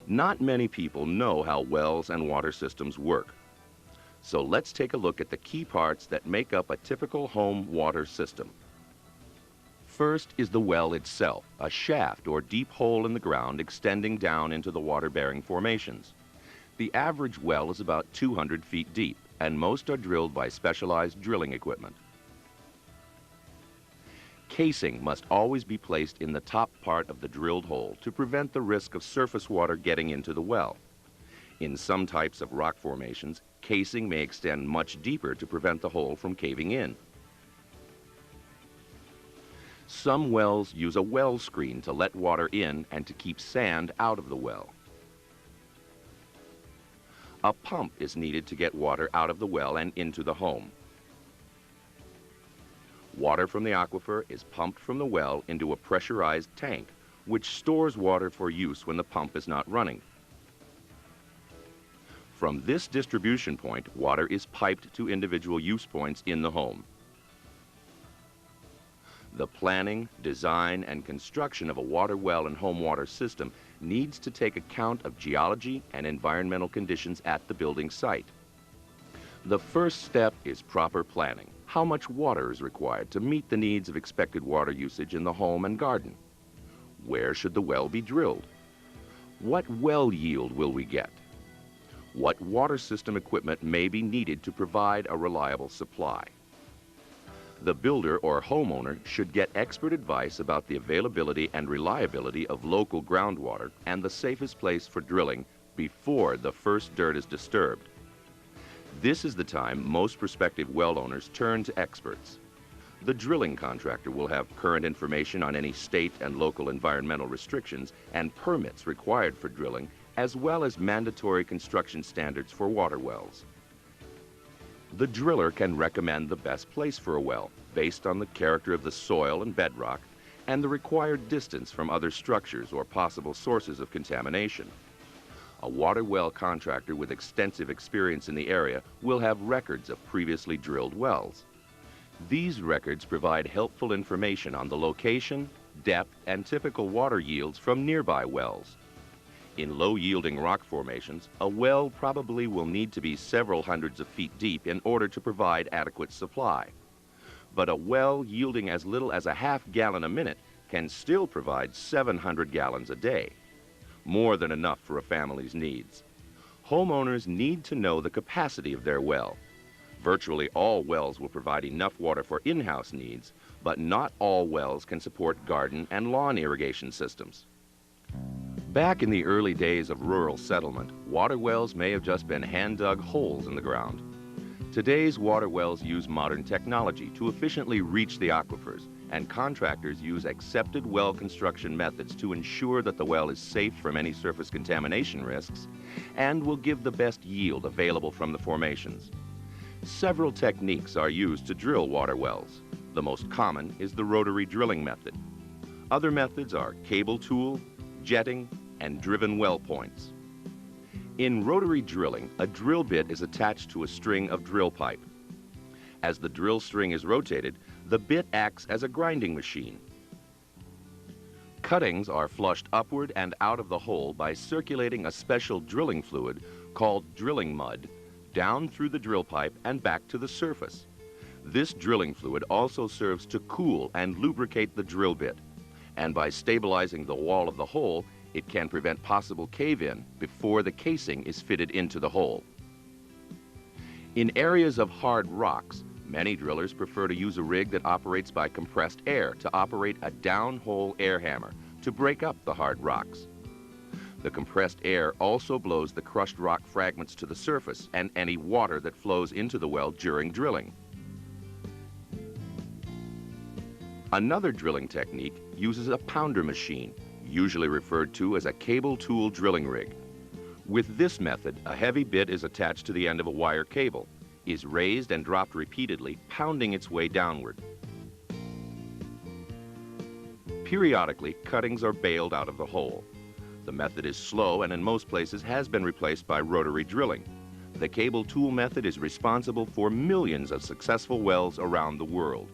Not many people know how wells and water systems work. So let's take a look at the key parts that make up a typical home water system. First is the well itself, a shaft or deep hole in the ground extending down into the water-bearing formations. The average well is about 200 feet deep, and most are drilled by specialized drilling equipment. Casing must always be placed in the top part of the drilled hole to prevent the risk of surface water getting into the well. In some types of rock formations, casing may extend much deeper to prevent the hole from caving in. Some wells use a well screen to let water in and to keep sand out of the well. A pump is needed to get water out of the well and into the home. Water from the aquifer is pumped from the well into a pressurized tank, which stores water for use when the pump is not running. From this distribution point, water is piped to individual use points in the home. The planning, design, and construction of a water well and home water system needs to take account of geology and environmental conditions at the building site. The first step is proper planning. How much water is required to meet the needs of expected water usage in the home and garden? Where should the well be drilled? What well yield will we get? What water system equipment may be needed to provide a reliable supply? The builder or homeowner should get expert advice about the availability and reliability of local groundwater and the safest place for drilling before the first dirt is disturbed. This is the time most prospective well owners turn to experts. The drilling contractor will have current information on any state and local environmental restrictions and permits required for drilling, as well as mandatory construction standards for water wells. The driller can recommend the best place for a well based on the character of the soil and bedrock and the required distance from other structures or possible sources of contamination. A water well contractor with extensive experience in the area will have records of previously drilled wells. These records provide helpful information on the location, depth, and typical water yields from nearby wells. In low-yielding rock formations, a well probably will need to be several hundreds of feet deep in order to provide adequate supply. But a well yielding as little as a half gallon a minute can still provide 700 gallons a day, more than enough for a family's needs. Homeowners need to know the capacity of their well. Virtually all wells will provide enough water for in-house needs, but not all wells can support garden and lawn irrigation systems. Back in the early days of rural settlement, water wells may have just been hand-dug holes in the ground. Today's water wells use modern technology to efficiently reach the aquifers, and contractors use accepted well construction methods to ensure that the well is safe from any surface contamination risks and will give the best yield available from the formations. Several techniques are used to drill water wells. The most common is the rotary drilling method. Other methods are cable tool, jetting, and driven well points. In rotary drilling, a drill bit is attached to a string of drill pipe. As the drill string is rotated, the bit acts as a grinding machine. Cuttings are flushed upward and out of the hole by circulating a special drilling fluid called drilling mud down through the drill pipe and back to the surface. This drilling fluid also serves to cool and lubricate the drill bit, and by stabilizing the wall of the hole, it can prevent possible cave-in before the casing is fitted into the hole. In areas of hard rocks, many drillers prefer to use a rig that operates by compressed air to operate a downhole air hammer to break up the hard rocks. The compressed air also blows the crushed rock fragments to the surface and any water that flows into the well during drilling. Another drilling technique uses a pounder machine, usually referred to as a cable tool drilling rig. With this method, a heavy bit is attached to the end of a wire cable, is raised and dropped repeatedly, pounding its way downward. Periodically, cuttings are baled out of the hole. The method is slow and in most places has been replaced by rotary drilling. The cable tool method is responsible for millions of successful wells around the world.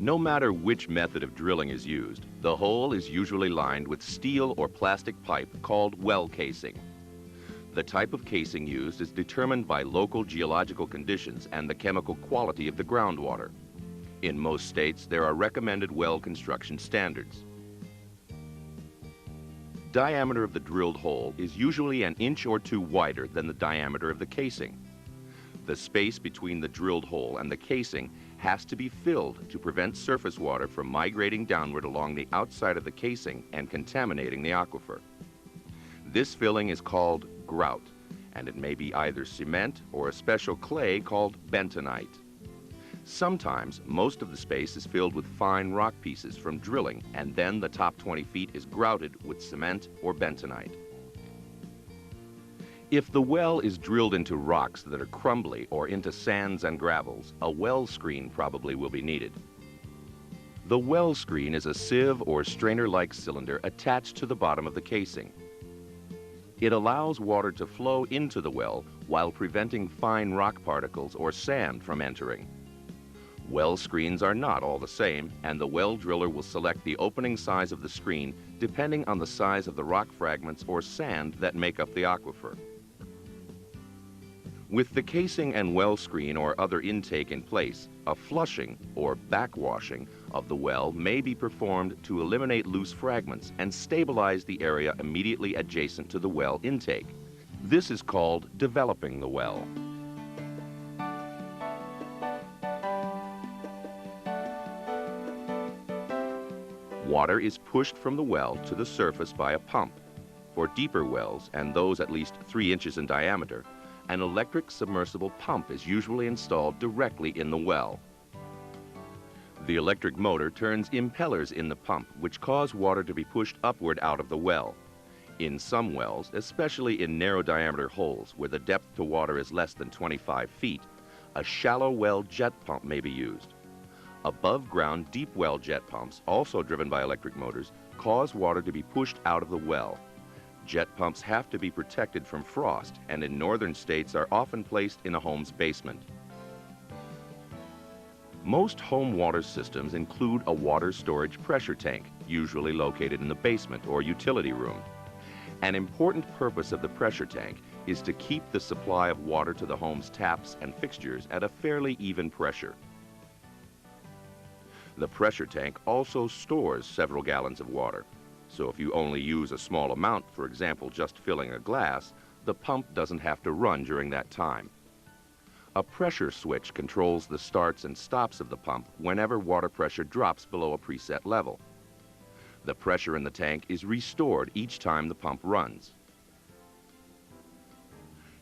No matter which method of drilling is used, The hole is usually lined with steel or plastic pipe called well casing. The type of casing used is determined by local geological conditions and the chemical quality of the groundwater. In most states, there are recommended well construction standards. Diameter of the drilled hole is usually an inch or two wider than the diameter of the casing. The space between the drilled hole and the casing has to be filled to prevent surface water from migrating downward along the outside of the casing and contaminating the aquifer. This filling is called grout, and it may be either cement or a special clay called bentonite. Sometimes, most of the space is filled with fine rock pieces from drilling, and then the top 20 feet is grouted with cement or bentonite. If the well is drilled into rocks that are crumbly or into sands and gravels, a well screen probably will be needed. The well screen is a sieve or strainer-like cylinder attached to the bottom of the casing. It allows water to flow into the well while preventing fine rock particles or sand from entering. Well screens are not all the same, and the well driller will select the opening size of the screen depending on the size of the rock fragments or sand that make up the aquifer. With the casing and well screen or other intake in place, a flushing or backwashing of the well may be performed to eliminate loose fragments and stabilize the area immediately adjacent to the well intake. This is called developing the well. Water is pushed from the well to the surface by a pump. For deeper wells, and those at least 3 inches in diameter, an electric submersible pump is usually installed directly in the well. The electric motor turns impellers in the pump, which cause water to be pushed upward out of the well. In some wells, especially in narrow diameter holes where the depth to water is less than 25 feet, a shallow well jet pump may be used. Above ground deep well jet pumps, also driven by electric motors, cause water to be pushed out of the well. Jet pumps have to be protected from frost, and in northern states are often placed in a home's basement. Most home water systems include a water storage pressure tank, usually located in the basement or utility room. An important purpose of the pressure tank is to keep the supply of water to the home's taps and fixtures at a fairly even pressure. The pressure tank also stores several gallons of water, so if you only use a small amount, for example just filling a glass, the pump doesn't have to run during that time. A pressure switch controls the starts and stops of the pump whenever water pressure drops below a preset level. The pressure in the tank is restored each time the pump runs.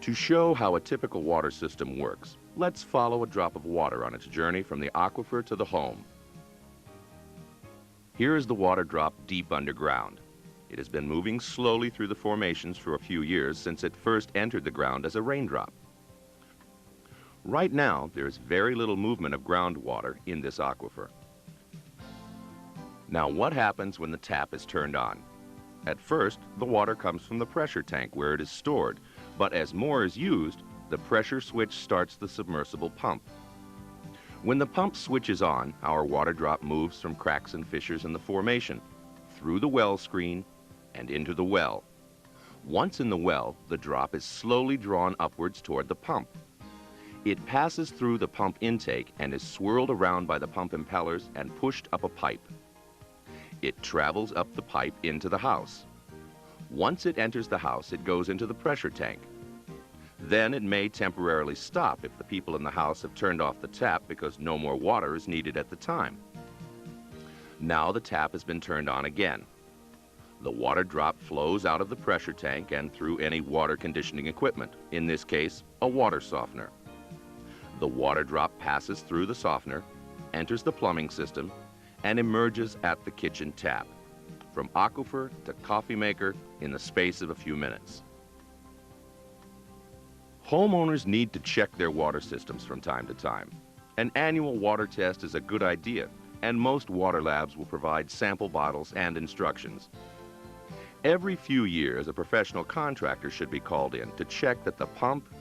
To show how a typical water system works, let's follow a drop of water on its journey from the aquifer to the home. Here is the water drop deep underground. It has been moving slowly through the formations for a few years since it first entered the ground as a raindrop. Right now, there is very little movement of groundwater in this aquifer. Now, what happens when the tap is turned on? At first, the water comes from the pressure tank where it is stored, but as more is used, the pressure switch starts the submersible pump. When the pump switches on, our water drop moves from cracks and fissures in the formation, through the well screen, and into the well. Once in the well, the drop is slowly drawn upwards toward the pump. It passes through the pump intake and is swirled around by the pump impellers and pushed up a pipe. It travels up the pipe into the house. Once it enters the house, it goes into the pressure tank. Then it may temporarily stop if the people in the house have turned off the tap because no more water is needed at the time. Now the tap has been turned on again. The water drop flows out of the pressure tank and through any water conditioning equipment, in this case, a water softener. The water drop passes through the softener, enters the plumbing system, and emerges at the kitchen tap, from aquifer to coffee maker in the space of a few minutes. Homeowners need to check their water systems from time to time. An annual water test is a good idea, and most water labs will provide sample bottles and instructions. Every few years, a professional contractor should be called in to check that the pump,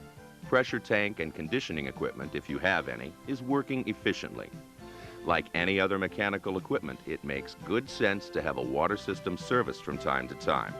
pressure tank, and conditioning equipment, if you have any, is working efficiently. Like any other mechanical equipment, it makes good sense to have a water system serviced from time to time.